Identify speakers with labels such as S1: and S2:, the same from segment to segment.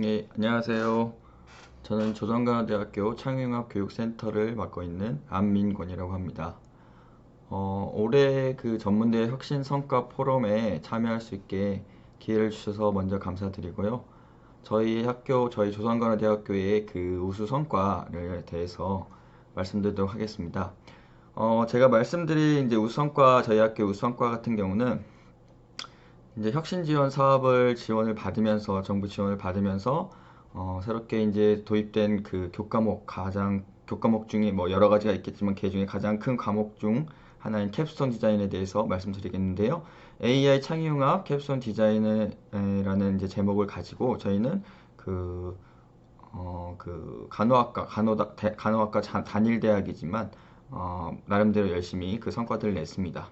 S1: 네, 안녕하세요. 저는 조선가대학교 창의융합교육센터를 맡고 있는 안민권이라고 합니다. 올해 그 전문대 혁신성과 포럼에 참여할 수 있게 기회를 주셔서 먼저 감사드리고요. 저희 조선가대학교의 그 우수 성과를 대해서 말씀드리도록 하겠습니다. 제가 말씀드린 이제 우수 성과, 저희 학교 우수 성과 같은 경우는 이제 혁신 지원 사업을 지원을 받으면서 정부 지원을 받으면서 새롭게 이제 도입된 그 교과목 중에 뭐 여러 가지가 있겠지만 그 중에 가장 큰 과목 중 하나인 캡스톤 디자인에 대해서 말씀드리겠는데요. AI 창의융합 캡스톤 디자인이라는 이제 제목을 가지고 저희는 그 간호학과 단일 대학이지만 나름대로 열심히 그 성과들을 냈습니다.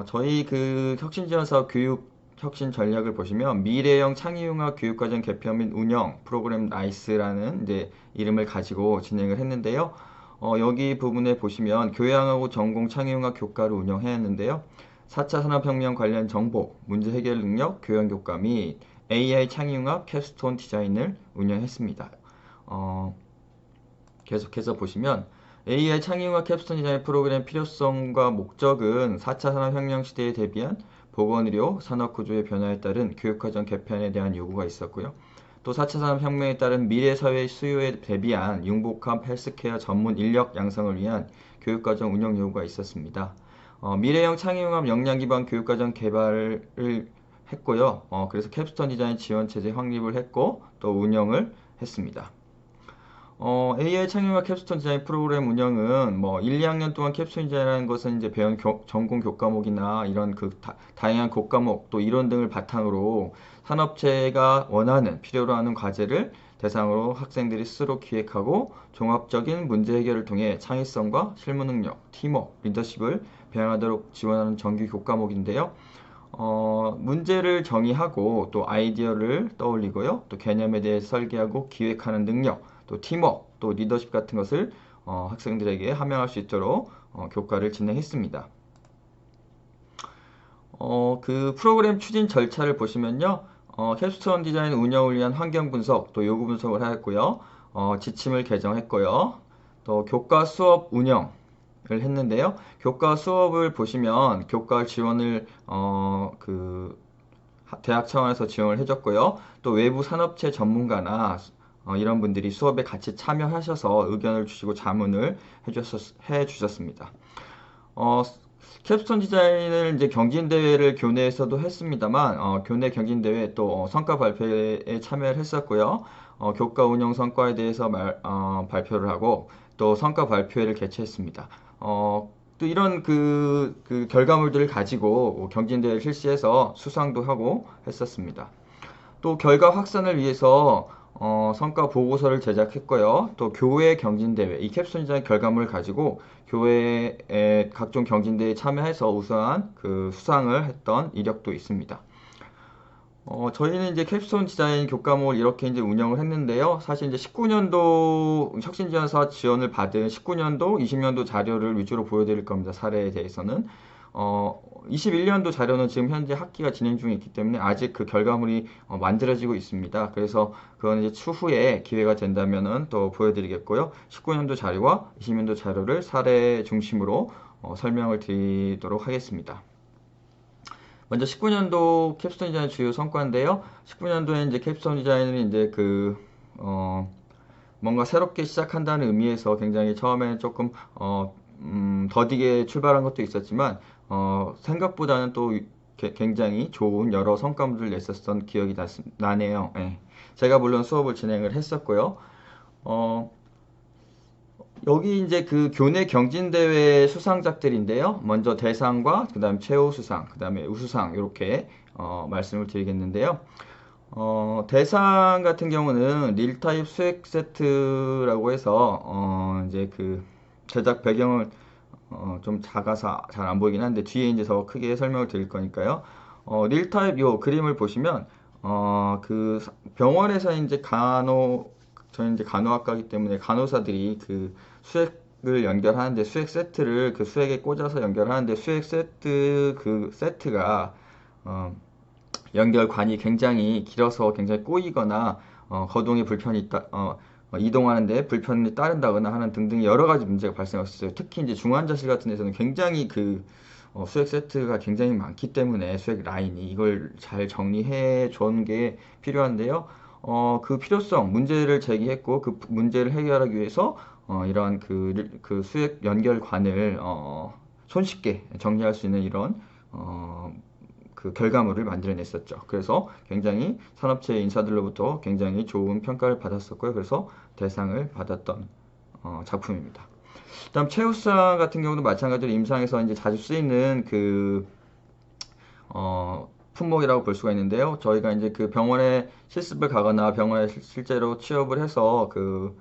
S1: 저희 그 혁신지원사업 교육 혁신 전략을 보시면 미래형 창의융합 교육과정 개편 및 운영 프로그램 나이스라는 이제 이름을 가지고 진행을 했는데요. 여기 부분에 보시면 교양하고 전공 창의융합 교과를 운영했는데요. 4차 산업혁명 관련 정보, 문제 해결 능력, 교양 교과 및 AI 창의융합 캡스톤 디자인을 운영했습니다. 계속해서 보시면 AI 창의융합 캡스톤 디자인 프로그램 필요성과 목적은 4차 산업혁명 시대에 대비한 보건의료 산업구조의 변화에 따른 교육과정 개편에 대한 요구가 있었고요. 또 4차 산업혁명에 따른 미래사회 수요에 대비한 융복합 헬스케어 전문 인력 양성을 위한 교육과정 운영 요구가 있었습니다. 미래형 창의융합 역량기반 교육과정 개발을 했고요. 그래서 캡스톤 디자인 지원체제 확립을 했고 또 운영을 했습니다. AI 창의융합 캡스톤 디자인 프로그램 운영은 뭐 1, 2학년 동안 캡스톤 디자인이라는 것은 이제 배운 전공 교과목이나 이런 그 다양한 교과목 또 이론 등을 바탕으로 산업체가 원하는 필요로 하는 과제를 대상으로 학생들이 스스로 기획하고 종합적인 문제 해결을 통해 창의성과 실무 능력, 팀워크, 리더십을 배양하도록 지원하는 정규 교과목인데요. 문제를 정의하고 또 아이디어를 떠올리고요. 또 개념에 대해 설계하고 기획하는 능력, 또 팀워크, 또 리더십 같은 것을 학생들에게 함양할 수 있도록 교과를 진행했습니다. 그 프로그램 추진 절차를 보시면요. 캡스톤 디자인 운영을 위한 환경 분석, 또 요구 분석을 하였고요. 지침을 개정했고요. 또 교과 수업 운영을 했는데요. 교과 수업을 보시면 교과 지원을 대학 차원에서 지원을 해줬고요. 또 외부 산업체 전문가나 이런 분들이 수업에 같이 참여하셔서 의견을 주시고 자문을 해주셨습니다. 캡스톤 디자인을 이제 경진대회를 교내에서도 했습니다만, 교내 경진대회 또 성과 발표에 참여를 했었고요. 교과 운영 성과에 대해서 발표를 하고 또 성과 발표회를 개최했습니다. 또 이런 그 결과물들을 가지고 경진대회를 실시해서 수상도 하고 했었습니다. 또 결과 확산을 위해서 성과 보고서를 제작했고요. 또 교회 경진대회, 이 캡스톤 디자인 결과물을 가지고 교회의 각종 경진대회에 참여해서 우수한 그 수상을 했던 이력도 있습니다. 저희는 이제 캡스톤 디자인 교과목을 이렇게 이제 운영을 했는데요. 사실 이제 19년도 혁신지원사 지원을 받은 19년도, 20년도 자료를 위주로 보여드릴 겁니다. 사례에 대해서는. 21년도 자료는 지금 현재 학기가 진행 중에 있기 때문에 아직 그 결과물이 만들어지고 있습니다. 그래서 그건 이제 추후에 기회가 된다면은 또 보여드리겠고요. 19년도 자료와 20년도 자료를 사례 중심으로 설명을 드리도록 하겠습니다. 먼저 19년도 캡스톤 디자인 주요 성과인데요. 19년도에 이제 캡스톤 디자인은 이제 뭔가 새롭게 시작한다는 의미에서 굉장히 처음에는 조금 더디게 출발한 것도 있었지만 생각보다는 또 굉장히 좋은 여러 성과물을 냈었던 기억이 나네요. 예. 제가 물론 수업을 진행을 했었고요. 여기 이제 그 교내 경진대회 수상작들인데요. 먼저 대상과 그 다음 최우수상, 그 다음에 우수상 이렇게 말씀을 드리겠는데요. 대상 같은 경우는 릴타입 수액 세트라고 해서 이제 그 제작 배경을 좀 작아서 잘 안 보이긴 한데 뒤에 이제 더 크게 설명을 드릴 거니까요. 릴타입 요 그림을 보시면 그 병원에서 이제 저는 이제 간호학과이기 때문에 간호사들이 그 수액을 연결하는데 수액 세트를 그 수액에 꽂아서 연결하는데 수액 세트 그 세트가 연결관이 굉장히 길어서 굉장히 꼬이거나 거동에 불편이 있다, 이동하는데 불편이 따른다거나 하는 등등 여러 가지 문제가 발생했어요. 특히 이제 중환자실 같은 데서는 굉장히 수액 세트가 굉장히 많기 때문에 수액 라인이 이걸 잘 정리해 준 게 필요한데요. 그 필요성, 문제를 제기했고 그 문제를 해결하기 위해서 이러한 그 수액 연결관을 손쉽게 정리할 수 있는 이런 그 결과물을 만들어냈었죠. 그래서 굉장히 산업체 인사들로부터 굉장히 좋은 평가를 받았었고요. 그래서 대상을 받았던 작품입니다. 다음 최우상 같은 경우도 마찬가지로 임상에서 이제 자주 쓰이는 품목이라고 볼 수가 있는데요. 저희가 이제 그 병원에 실습을 가거나 병원에 실제로 취업을 해서 그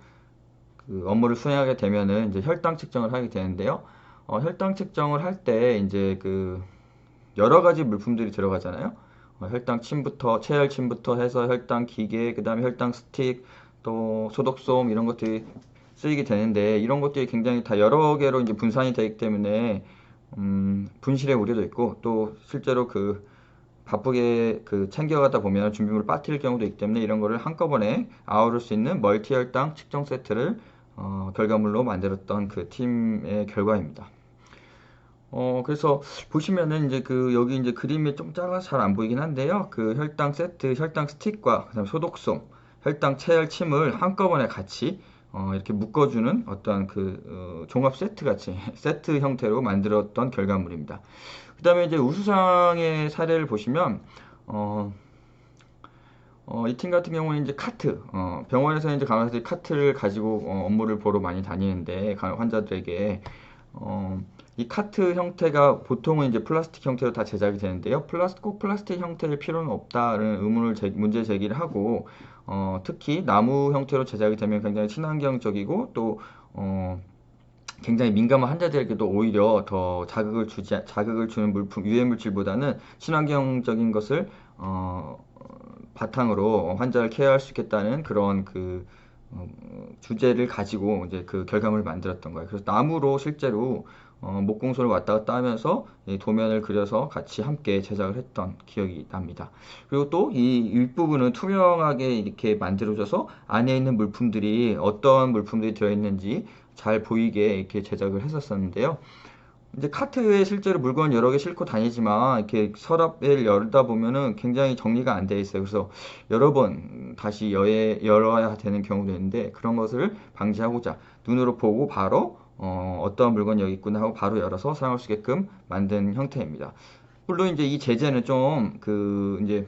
S1: 업무를 수행하게 되면은 이제 혈당 측정을 하게 되는데요. 혈당 측정을 할 때 이제 여러 가지 물품들이 들어가잖아요. 혈당 침부터 체열 침부터 해서 혈당 기계, 그다음에 혈당 스틱, 또 소독솜 이런 것들이 쓰이게 되는데 이런 것들이 굉장히 다 여러 개로 이제 분산이 되기 때문에 분실의 우려도 있고 또 실제로 바쁘게 챙겨가다 보면 준비물을 빠뜨릴 경우도 있기 때문에 이런 거를 한꺼번에 아우를 수 있는 멀티 혈당 측정 세트를 결과물로 만들었던 그 팀의 결과입니다. 그래서 보시면은 이제 여기 이제 그림이 좀 작아서 잘 안 보이긴 한데요. 그 혈당 세트, 혈당 스틱과 그다음 소독솜, 혈당 체열 침을 한꺼번에 같이 이렇게 묶어주는 어떤 종합 세트 같이 세트 형태로 만들었던 결과물입니다. 그 다음에 이제 우수상의 사례를 보시면 이 팀 같은 경우는 이제 카트, 병원에서 이제 간호사들이 카트를 가지고 업무를 보러 많이 다니는데 환자들에게 이 카트 형태가 보통은 이제 플라스틱 형태로 다 제작이 되는데요. 꼭 플라스틱 형태일 필요는 없다는 문제 제기를 하고 특히 나무 형태로 제작이 되면 굉장히 친환경적이고 또 굉장히 민감한 환자들에게도 오히려 더 자극을 주는 유해 물질보다는 친환경적인 것을 바탕으로 환자를 케어할 수 있겠다는 그런 주제를 가지고 이제 그 결과물을 만들었던 거예요. 그래서 나무로 실제로 목공소를 왔다 갔다 하면서 도면을 그려서 같이 함께 제작을 했던 기억이 납니다. 그리고 또 이 윗부분은 투명하게 이렇게 만들어져서 안에 있는 물품들이 어떤 물품들이 들어있는지 잘 보이게 이렇게 제작을 했었었는데요. 이제 카트에 실제로 물건 여러 개 싣고 다니지만 이렇게 서랍을 열다 보면은 굉장히 정리가 안 돼 있어요. 그래서 여러 번 다시 열어야 되는 경우도 있는데 그런 것을 방지하고자 눈으로 보고 바로 어떤 물건이 여기 있구나 하고 바로 열어서 사용할 수 있게끔 만든 형태입니다. 물론 이제 이 재질은 좀 이제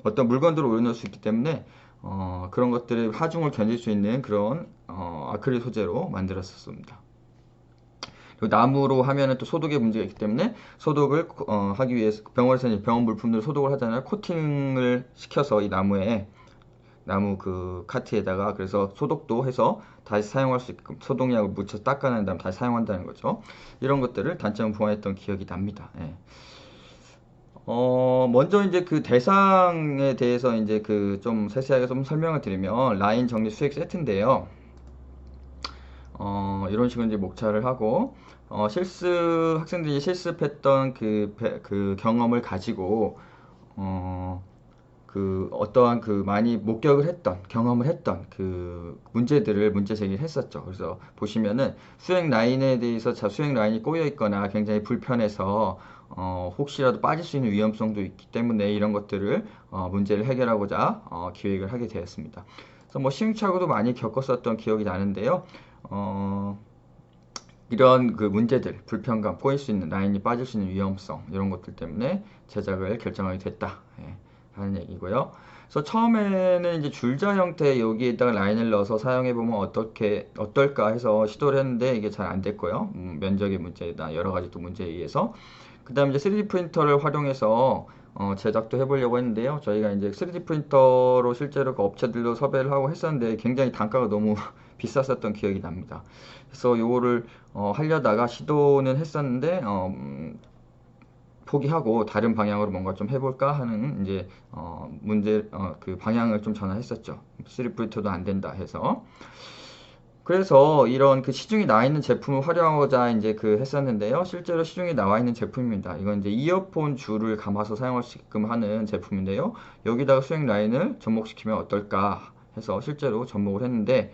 S1: 어떤 물건들을 올려놓을 수 있기 때문에 그런 것들의 하중을 견딜 수 있는 그런 아크릴 소재로 만들었었습니다. 그리고 나무로 하면은 또 소독의 문제가 있기 때문에 소독을 하기 위해서 병원에서 이제 병원 물품들을 소독을 하잖아요. 코팅을 시켜서 이 나무 카트에다가 그래서 소독도 해서 다시 사용할 수 있게끔 소독약을 묻혀 닦아낸 다음 다시 사용한다는 거죠. 이런 것들을 단점을 보완했던 기억이 납니다. 예. 먼저 이제 그 대상에 대해서 이제 좀 세세하게 좀 설명을 드리면 라인 정리 수액 세트인데요. 이런 식으로 이제 목차를 하고 학생들이 실습했던 그 경험을 가지고 어떠한 많이 경험을 했던 문제들을 문제 제기를 했었죠. 그래서 보시면은 수행 라인에 대해서 수행 라인이 꼬여 있거나 굉장히 불편해서 혹시라도 빠질 수 있는 위험성도 있기 때문에 이런 것들을 문제를 해결하고자 기획을 하게 되었습니다. 그래서 뭐 시행착오도 많이 겪었었던 기억이 나는데요. 이런 문제들, 불편감, 꼬일 수 있는 라인이 빠질 수 있는 위험성 이런 것들 때문에 제작을 결정하게 됐다 하는 얘기고요. 그래서 처음에는 이제 줄자 형태 여기에다가 라인을 넣어서 사용해 보면 어떨까 해서 시도를 했는데 이게 잘 안 됐고요. 면적의 문제나 여러 가지 또 문제에 의해서 그 다음에 이제 3D 프린터를 활용해서 제작도 해보려고 했는데요. 저희가 이제 3D 프린터로 실제로 업체들도 섭외를 하고 했었는데 굉장히 단가가 너무 비쌌었던 기억이 납니다. 그래서 요거를 하려다가 시도는 했었는데 포기하고 다른 방향으로 뭔가 좀 해볼까 하는 이제 방향을 좀 전환했었죠. 3D 프린터도 안 된다 해서 그래서 이런 그 시중에 나와 있는 제품을 활용하고자 이제 그 했었는데요. 실제로 시중에 나와 있는 제품입니다. 이건 이제 이어폰 줄을 감아서 사용할 수 있게끔 하는 제품인데요. 여기다가 수행 라인을 접목시키면 어떨까 해서 실제로 접목을 했는데,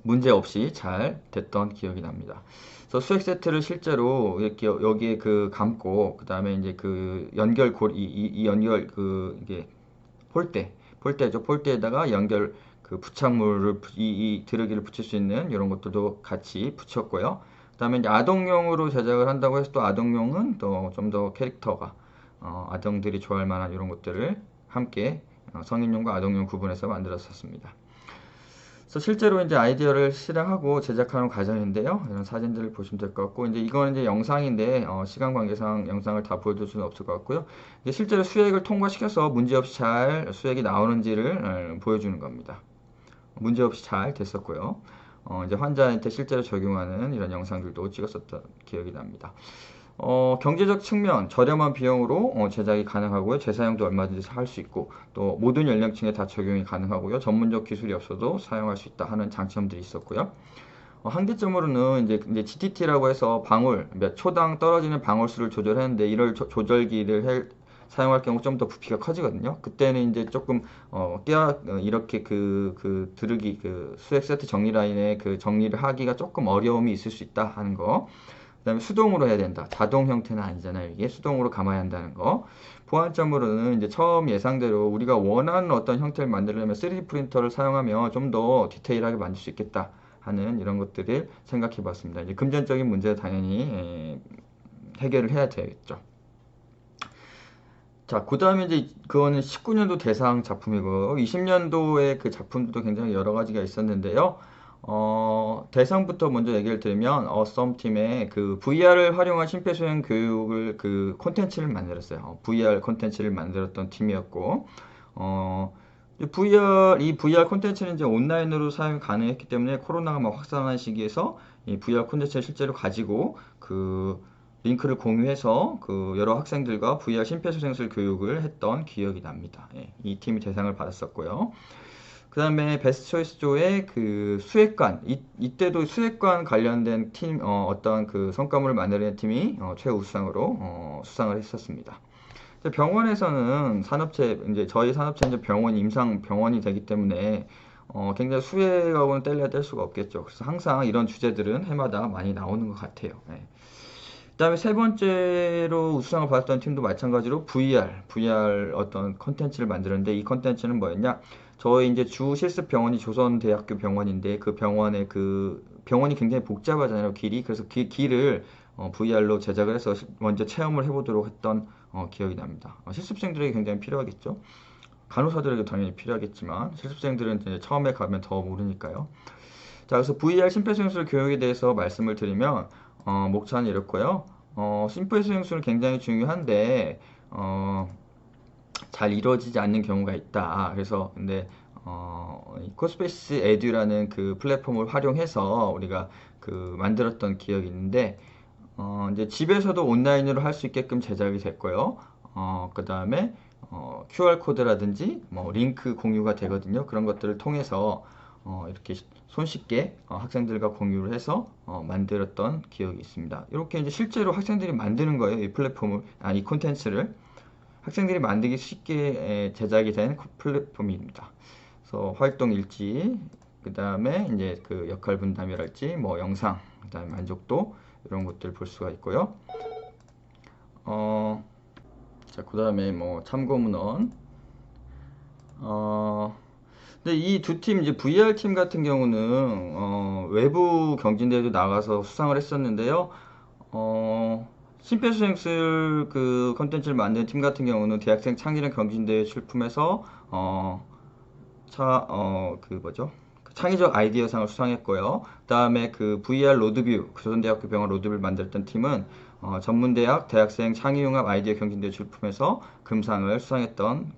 S1: 문제 없이 잘 됐던 기억이 납니다. 그래서 수액 세트를 실제로 이렇게 여기에 그 감고, 그 다음에 이제 그 연결 이 연결 이게 폴대죠. 폴대에다가 연결 그 부착물을 이 드러기를 붙일 수 있는 이런 것들도 같이 붙였고요. 그다음에 이제 아동용으로 제작을 한다고 해서 또 아동용은 또 좀 더 캐릭터가 아동들이 좋아할 만한 이런 것들을 함께 성인용과 아동용 구분해서 만들었었습니다. 그래서 실제로 이제 아이디어를 실행하고 제작하는 과정인데요. 이런 사진들을 보시면 될 것 같고, 이제 이거는 이제 영상인데 시간 관계상 영상을 다 보여드릴 수는 없을 것 같고요. 이제 실제로 수액을 통과시켜서 문제없이 잘 수액이 나오는지를 보여주는 겁니다. 문제없이 잘 됐었고요. 이제 환자한테 실제로 적용하는 이런 영상들도 찍었었던 기억이 납니다. 경제적 측면, 저렴한 비용으로 제작이 가능하고요. 재사용도 얼마든지 할 수 있고, 또 모든 연령층에 다 적용이 가능하고요. 전문적 기술이 없어도 사용할 수 있다 하는 장점들이 있었고요. 한계점으로는 이제 GTT라고 해서 방울, 몇 초당 떨어지는 방울 수를 조절했는데, 이럴 조절기를 사용할 경우 좀 더 부피가 커지거든요. 그때는 이제 조금 이렇게 드르기 수액 세트 정리 라인의 그 정리를 하기가 조금 어려움이 있을 수 있다 하는 거. 그다음에 수동으로 해야 된다. 자동 형태는 아니잖아요. 이게 수동으로 감아야 한다는 거. 보완점으로는 이제 처음 예상대로 우리가 원하는 어떤 형태를 만들려면 3D 프린터를 사용하면 좀 더 디테일하게 만들 수 있겠다 하는 이런 것들을 생각해 봤습니다. 이제 금전적인 문제 당연히 해결을 해야 되겠죠. 자, 그 다음에 이제 그거는 19년도 대상 작품이고 20년도에 그 작품들도 굉장히 여러 가지가 있었는데요. 대상부터 먼저 얘기를 드리면 어썸 팀의 그 VR을 활용한 심폐소생 교육을 그 콘텐츠를 만들었어요. VR 콘텐츠를 만들었던 팀이었고, 이 VR 콘텐츠는 이제 온라인으로 사용이 가능했기 때문에 코로나가 막 확산한 시기에서 이 VR 콘텐츠를 실제로 가지고 그 링크를 공유해서 그 여러 학생들과 VR 심폐소생술 교육을 했던 기억이 납니다. 예, 이 팀이 대상을 받았었고요. 그 다음에 베스트 초이스 조의 그 수액관, 이때도 수액관 관련된 팀, 어떤 그 성과물을 만들어낸 팀이 최우수상으로 수상을 했었습니다. 병원에서는 이제 저희 산업체 이제 임상 병원이 되기 때문에 굉장히 수액하고는 뗄 수가 없겠죠. 그래서 항상 이런 주제들은 해마다 많이 나오는 것 같아요. 네. 그다음에 세 번째로 우수상을 받았던 팀도 마찬가지로 VR 어떤 컨텐츠를 만들었는데 이 컨텐츠는 뭐였냐? 저희 이제 주 실습 병원이 조선대학교 병원인데 그 병원이 굉장히 복잡하잖아요, 길이. 그래서 길을 VR로 제작을 해서 먼저 체험을 해보도록 했던 기억이 납니다. 실습생들에게 굉장히 필요하겠죠. 간호사들에게 당연히 필요하겠지만 실습생들은 이제 처음에 가면 더 모르니까요. 자, 그래서 VR 심폐소생술 교육에 대해서 말씀을 드리면 목차는 이렇고요. 심폐소생술은 굉장히 중요한데 잘 이루어지지 않는 경우가 있다. 그래서 근데 코스페이스 에듀라는 그 플랫폼을 활용해서 우리가 그 만들었던 기억이 있는데 이제 집에서도 온라인으로 할 수 있게끔 제작이 됐고요. 그 다음에 QR 코드라든지 뭐 링크 공유가 되거든요. 그런 것들을 통해서 이렇게 손쉽게 학생들과 공유를 해서 만들었던 기억이 있습니다. 이렇게 이제 실제로 학생들이 만드는 거예요. 이 플랫폼을, 이 콘텐츠를 학생들이 만들기 쉽게 제작이 된 플랫폼입니다. 그래서 활동 일지, 그 다음에 이제 그 역할 분담이랄지, 뭐 영상, 그 다음에 만족도 이런 것들 볼 수가 있고요. 자, 그 다음에 뭐 참고 문헌. 근데 이 두 팀, 이제 VR 팀 같은 경우는 외부 경진대회도 나가서 수상을 했었는데요. 심폐소생술 그 컨텐츠를 만든 팀 같은 경우는 대학생 창의력 경진대회 출품해서 그 뭐죠? 그 창의적 아이디어상을 수상했고요. 그다음에 그 VR 로드뷰, 조선대학교 병원 로드뷰를 만들었던 팀은 전문대학 대학생 창의융합 아이디어 경진대회 출품해서 금상을 수상했던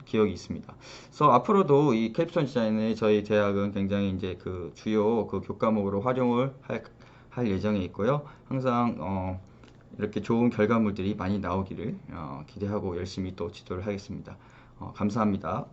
S1: 기억이 있습니다. 그래서 앞으로도 이 캡스톤 디자인을 저희 대학은 굉장히 이제 그 주요 그 교과목으로 활용을 할 예정에 있고요. 항상 이렇게 좋은 결과물들이 많이 나오기를 기대하고 열심히 또 지도를 하겠습니다. 감사합니다.